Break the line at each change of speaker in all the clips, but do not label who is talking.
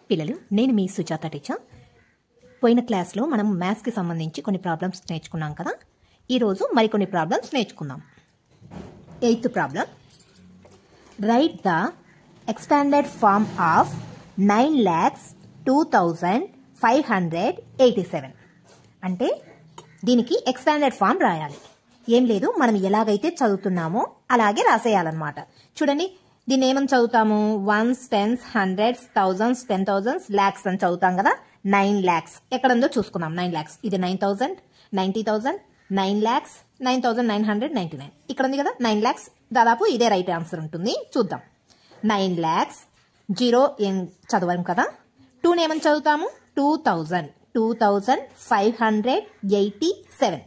పిల్లలు, నేను మీ సుజాత టీచర్. పోయిన క్లాస్లో మనం మ్యాథ్స్కి సంబంధించి కొన్ని ప్రాబ్లమ్స్ నేర్చుకున్నాం కదా. ఈరోజు మరికొన్ని ప్రాబ్లమ్స్ నేర్చుకుందాం. 8th problem, write the expanded form of 9,02,587. అంటే దీనికి ఎక్స్పాండెడ్ ఫార్మ్ రాయాలి. ఏం లేదు, మనం ఎలాగైతే చదువుతున్నామో అలాగే రాసేయాలన్నమాట. చూడండి, దీన్ని ఏమని చదువుతాము? Ones, tens, hundreds, thousands, 10,000, lakhs అని చదువుతాం కదా. 9 lakhs ఎక్కడుందో చూసుకుందాం. 9 lakhs, ఇది 9,000, 90,000, 9 lakhs, 9,999 ఇక్కడ ఉంది కదా. 9 lakhs దాదాపు ఇదే రైట్ ఆన్సర్ ఉంటుంది. చూద్దాం. 9 lakhs, 0 ఏం చదవం కదా. 2 ఏమని చదువుతాము? 2,000, 2,587.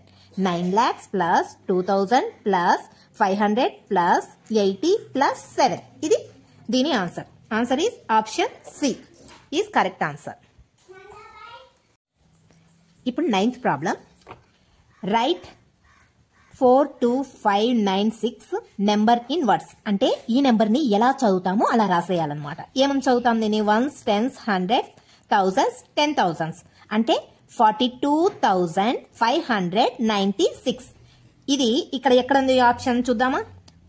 9 lakhs plus 2,000 plus 500 plus 80 plus 7. ఇది దీని answer. Answer is option C is correct answer. ఇప్పుడు 9th problem, write 42596 number in words. అంటే ఈ నెంబర్ని ఎలా చదువుతామో అలా రాసేయాలన్నమాట. ఏమని చదువుతాం దీన్ని? Ones, tens, hundreds, thousands, 10,000s. అంటే 42,596. ఇది ఇక్కడ ఎక్కడ ఉంది ఆప్షన్ చూద్దామా?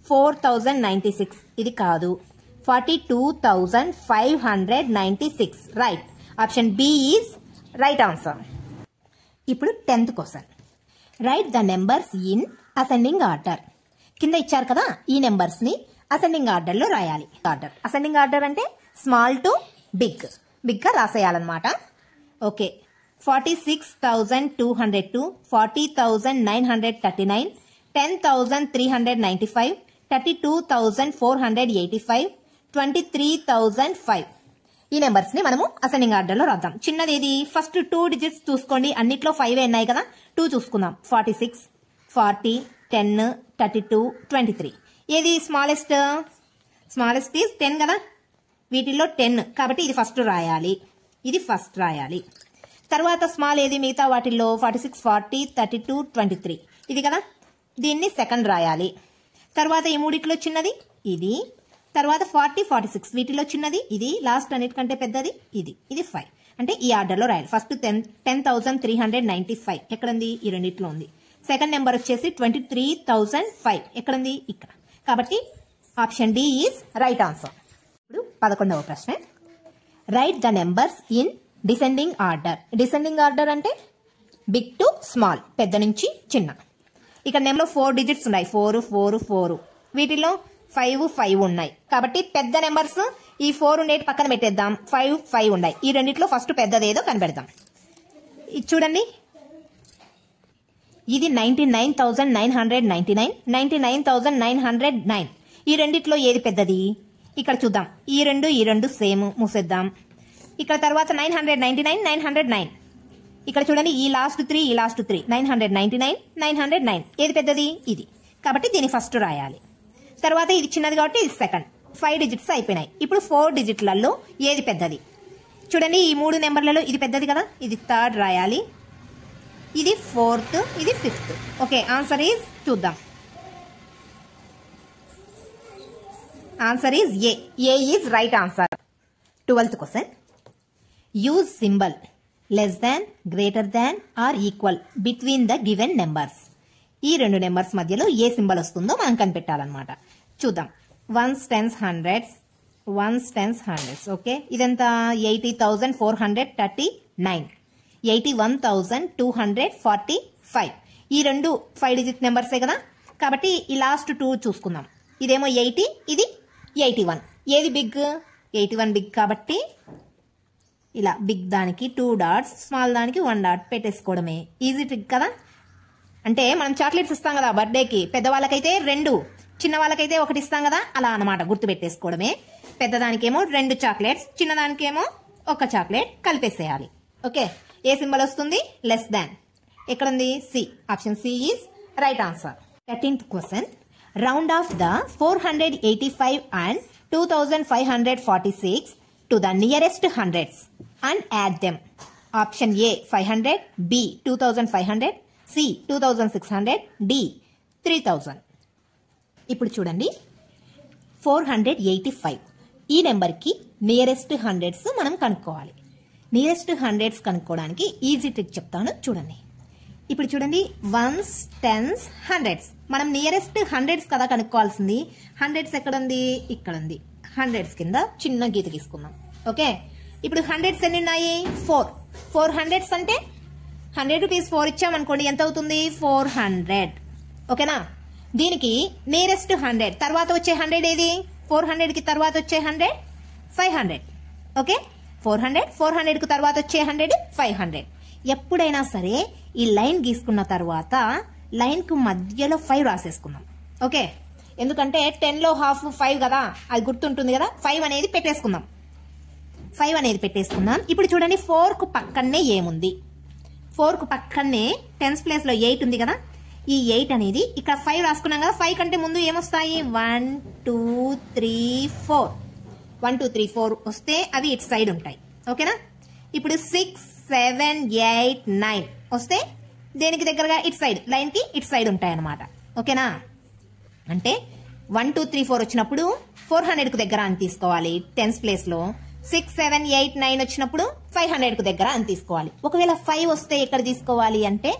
4,096 ఇది కాదు, 42,596. Right, option B is right answer. ఇప్పుడు 10th question, write the numbers in ascending order. కింద ఇచ్చారు కదా, ఈ నెంబర్స్ ని అసెండింగ్ ఆర్డర్ లో రాయాలి. ఆర్డర్, అసెండింగ్ ఆర్డర్ అంటే స్మాల్ టు బిగ్, బిగ్ గా రాసేయాలన్నమాట. ఓకే, 46,202, 40,939, 10,395, 32,485, 23,005. ఈ నెంబర్స్ ని మనము అసెండింగ్ ఆర్డర్ లో రాద్దాం. చిన్నది ఏది? ఫస్ట్ 2 digits చూసుకోండి. అన్నిట్లో 5 ఉన్నాయి కదా. 2 చూసుకుందాం. 46, 40, 10, 32, 23. ఏది స్మాలెస్ట్? స్మాలెస్ట్ ఈజ్ 10 కదా. వీటిల్లో 10 కాబట్టి ఇది ఫస్ట్ రాయాలి. ఇది ఫస్ట్ రాయాలి. తర్వాత స్మాల్ ఏది? మిగతా వాటిల్లో 46, 40, 32, 23 ఇది కదా. దీన్ని సెకండ్ రాయాలి. తర్వాత ఈ మూడిట్లో చిన్నది ఇది. తర్వాత 40, 46 వీటిలో చిన్నది ఇది. లాస్ట్ అన్నిటికంటే పెద్దది ఇది. ఇది 5. అంటే ఈ ఆర్డర్లో రాయాలి. ఫస్ట్ 10,395 ఎక్కడుంది? ఈ రెండిట్లో ఉంది. సెకండ్ నెంబర్ వచ్చేసి 23,005 ఎక్కడుంది? ఇక్కడ. కాబట్టి option D is right answer. ఇప్పుడు 11వ ప్రశ్న, write the numbers in descending order. Descending order అంటే బిగ్ టు స్మాల్, పెద్ద నుంచి చిన్న. ఇక్కడ నెంబర్లో 4 digits ఉన్నాయి. 4, 4, 4. వీటిలో 5, 5 ఉన్నాయి. కాబట్టి పెద్ద నెంబర్స్ ఈ 4 ఉండేటి పక్కన పెట్టేద్దాం. 5, 5 ఉన్నాయి. ఈ రెండిట్లో ఫస్ట్ పెద్దదేదో కనిపెడదాం. ఇది చూడండి, ఇది 99,999, 99,909. ఈ రెండిట్లో ఏది పెద్దది? ఇక్కడ చూద్దాం. ఈ రెండు సేమ్, మూసేద్దాం. ఇక్కడ తర్వాత 999, 909. ఇక్కడ చూడండి, ఈ లాస్ట్ 3, ఈ లాస్ట్ 3, 999, 909 ఏది పెద్దది? ఇది. కాబట్టి దీన్ని ఫస్ట్ రాయాలి. తర్వాత ఇది చిన్నది కాబట్టి ఇది సెకండ్. 5 digits అయిపోయినాయి. ఇప్పుడు 4 digitsలలో ఏది పెద్దది? చూడండి, ఈ 3 నెంబర్లలో ఇది పెద్దది కదా. ఇది థర్డ్ రాయాలి. ఇది 4th, ఇది 5th. ఓకే, ఆన్సర్ ఈజ్ చూద్దాం. Answer is a. A is right answer. 12th question, use symbol less than, greater than or equal between the given numbers. ఈ రెండు నెంబర్స్ మధ్యలో ఏ సింబల్ వస్తుందో మనం కనిపెట్టాలన్నమాట. చూద్దాం. Ones, tens, hundreds, ones, tens, hundreds. Okay, ఇదంతా 80,439, 81,245. ఈ రెండు 5 digit నెంబర్సే కదా. కాబట్టి ఈ లాస్ట్ 2 చూసుకుందాం. ఇదేమో 80, ఇది 81. ఏది బిగ్? 81 బిగ్. కాబట్టి ఇలా బిగ్ దానికి 2 dots, స్మాల్ దానికి 1 dot పెట్టేసుకోవడమే. ఈజీ ట్రిక్ కదా. అంటే మనం చాక్లెట్స్ ఇస్తాం కదా బర్త్డేకి. పెద్దవాళ్ళకైతే 2, చిన్న వాళ్ళకైతే 1 ఇస్తాం కదా. అలా అన్నమాట, గుర్తు పెట్టేసుకోవడమే. పెద్దదానికేమో 2 చాక్లెట్స్, చిన్నదానికేమో 1 చాక్లెట్ కలిపేసేయాలి. ఓకే, ఏ సింబల్ వస్తుంది? Less than. ఎక్కడుంది? C. Option C is right answer. 13th question, round off the 485 and 2,546 to the nearest hundreds and add them. Option A 500, B 2,500, C 2,600, D 3,000. ఇప్పుడు చూడండి, 485 ఈ నెంబర్కి నియరెస్ట్ హండ్రెడ్స్ మనం కనుక్కోవాలి. నియరెస్ట్ హండ్రెడ్స్ కనుక్కోవడానికి easy trick చెప్తాను చూడండి. ఇప్పుడు చూడండి, వన్స్, టెన్స్, హండ్రెడ్స్. మనం నియరెస్ట్ హండ్రెడ్స్ కదా కనుక్కోవాల్సింది. హండ్రెడ్స్ ఎక్కడ ఉంది? ఇక్కడ ఉంది. హండ్రెడ్స్ కింద చిన్న గీత తీసుకుందాం. ఓకే, ఇప్పుడు హండ్రెడ్స్ ఎన్ని ఉన్నాయి? 4. 4 హండ్రెడ్స్ అంటే 100 రూపీస్ 4 ఇచ్చామనుకోండి, ఎంత అవుతుంది? 400. ఓకేనా? దీనికి నియరెస్ట్ 100 తర్వాత వచ్చే 100 ఏది? 400 కి తర్వాత వచ్చే 100 500. ఓకే, 400 కు తర్వాత వచ్చే 100 500. ఎప్పుడైనా సరే ఈ లైన్ గీసుకున్న తర్వాత లైన్ కు మధ్యలో 5 రాసేసుకుందాం. ఓకే, ఎందుకంటే 10 లో హాఫ్ 5 కదా, అది గుర్తుంటుంది కదా. 5 అనేది పెట్టేసుకుందాం. ఇప్పుడు చూడండి, 4 కు పక్కనే ఏముంది? 4 కు పక్కనే టెన్స్ ప్లేస్ లో 8 ఉంది కదా. ఈ 8 అనేది ఇక్కడ 5 రాసుకున్నాం కదా. 5 కంటే ముందు ఏమొస్తాయి? 1 2 3 4. 1 2 3 4 వస్తే అవి ఇటు సైడ్ ఉంటాయి. ఓకేనా? ఇప్పుడు 6 7 8 9 వస్తే దేనికి దగ్గరగా? ఇటు సైడ్, లైన్ కి ఇటు సైడ్ ఉంటాయి అన్నమాట. ఓకేనా? అంటే 1 2 3 4 వచ్చినప్పుడు 400 కు దగ్గర అని తీసుకోవాలి టెన్స్ ప్లేస్ లో. 6 7 8 9 వచ్చినప్పుడు 500 కు దగ్గర అని తీసుకోవాలి. ఒకవేళ 5 వస్తే ఎక్కడ తీసుకోవాలి అంటే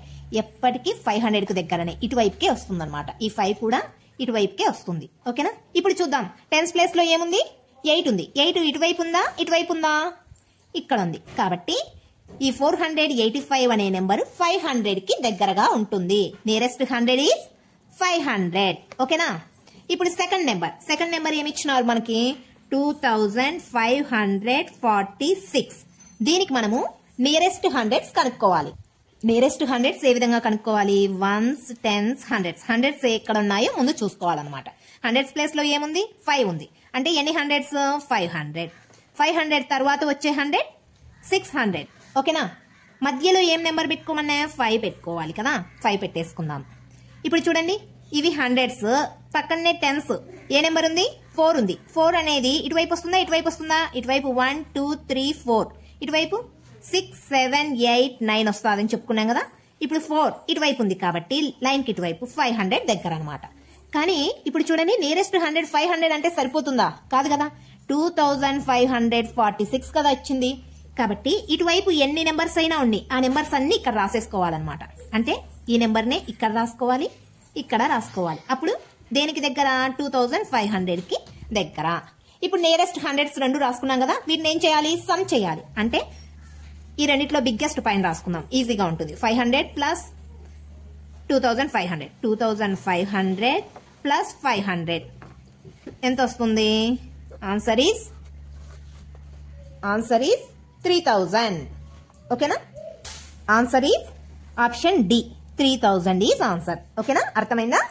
ఎప్పటికీ 500 కు దగ్గరనే, ఇటువైపుకే వస్తుంది అనమాట. ఈ 5 కూడా ఇటువైపుకే వస్తుంది. ఓకేనా? ఇప్పుడు చూద్దాం, టెన్స్ ప్లేస్ లో ఏముంది? 8 ఉంది. 8 ఇటువైపు ఉందా? ఇటువైపు ఉందా? ఇక్కడ ఉంది. కాబట్టి ఈ 485 అనే నెంబర్ 500 కి దగ్గరగా ఉంటుంది. Nearest 100 is 500. ఓకేనా? ఇప్పుడు సెకండ్ నెంబర్ ఏమి ఇచ్చినారు మనకి? 2546. దీనికి మనము నియరెస్ట్ హండ్రెడ్స్ కనుక్కోవాలి. నియరెస్ట్ హండ్రెడ్స్ ఏ విధంగా కనుక్కోవాలి? Once, tens, hundreds. హండ్రెడ్స్ ఎక్కడ ఉన్నాయో ముందు చూసుకోవాలన్నమాట. హండ్రెడ్స్ ప్లేస్ లో ఏముంది? 5 ఉంది. అంటే ఎన్ని హండ్రెడ్స్? 500. 500 తర్వాత వచ్చే 100 600. ఓకేనా? మధ్యలో ఏం నెంబర్ పెట్టుకోమన్నా? 5 పెట్టుకోవాలి కదా. 5 పెట్టేసుకుందాం. ఇప్పుడు చూడండి, ఇవి హండ్రెడ్స్, పక్కనే టెన్స్. ఏ నెంబర్ ఉంది? 4 ఉంది. 4 అనేది ఇటువైపు వస్తుందా? ఇటువైపు వస్తుందా? ఇటువైపు 1 2 3 4. ఇటువైపు 6 7 8 9 వస్తుందని చెప్పుకున్నాం కదా. ఇప్పుడు 4 ఇటువైపు ఉంది కాబట్టి లైన్ కి ఇటువైపు 500 దగ్గర అనమాట. కానీ ఇప్పుడు చూడండి, నియరెస్ట్ 100 500 అంటే సరిపోతుందా? కాదు కదా. 2546 కదా వచ్చింది. కాబట్టి ఇటువైపు ఎన్ని నెంబర్స్ అయినా ఉన్నాయి, ఆ నెంబర్స్ అన్ని ఇక్కడ రాసేసుకోవాలన్నమాట. అంటే ఈ నెంబర్ నే ఇక్కడ రాసుకోవాలి, ఇక్కడ రాసుకోవాలి. అప్పుడు దేనికి దగ్గర? 2500 కి దగ్గర. ఇప్పుడు నియరెస్ట్ హండ్రెడ్స్ 2 రాసుకున్నాం కదా. వీటిని ఏం చేయాలి? సమ్ చేయాలి. అంటే ఈ రెండిట్లో బిగ్గెస్ట్ పైన రాసుకుందాం, ఈజీగా ఉంటుంది. 500 ప్లస్ 2500. 2500 ప్లస్ 500 ఎంత వస్తుంది? Answer is 3000. ఓకేనా? Answer is option D, 3000 is answer. ఓకేనా? అర్థమైందా?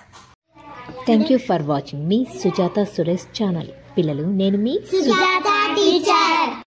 థ్యాంక్ యూ ఫర్ వాచింగ్ మీ సుజాత సురేష్ ఛానల్. పిల్లలు, నేను మీ
సుజాత టీచర్.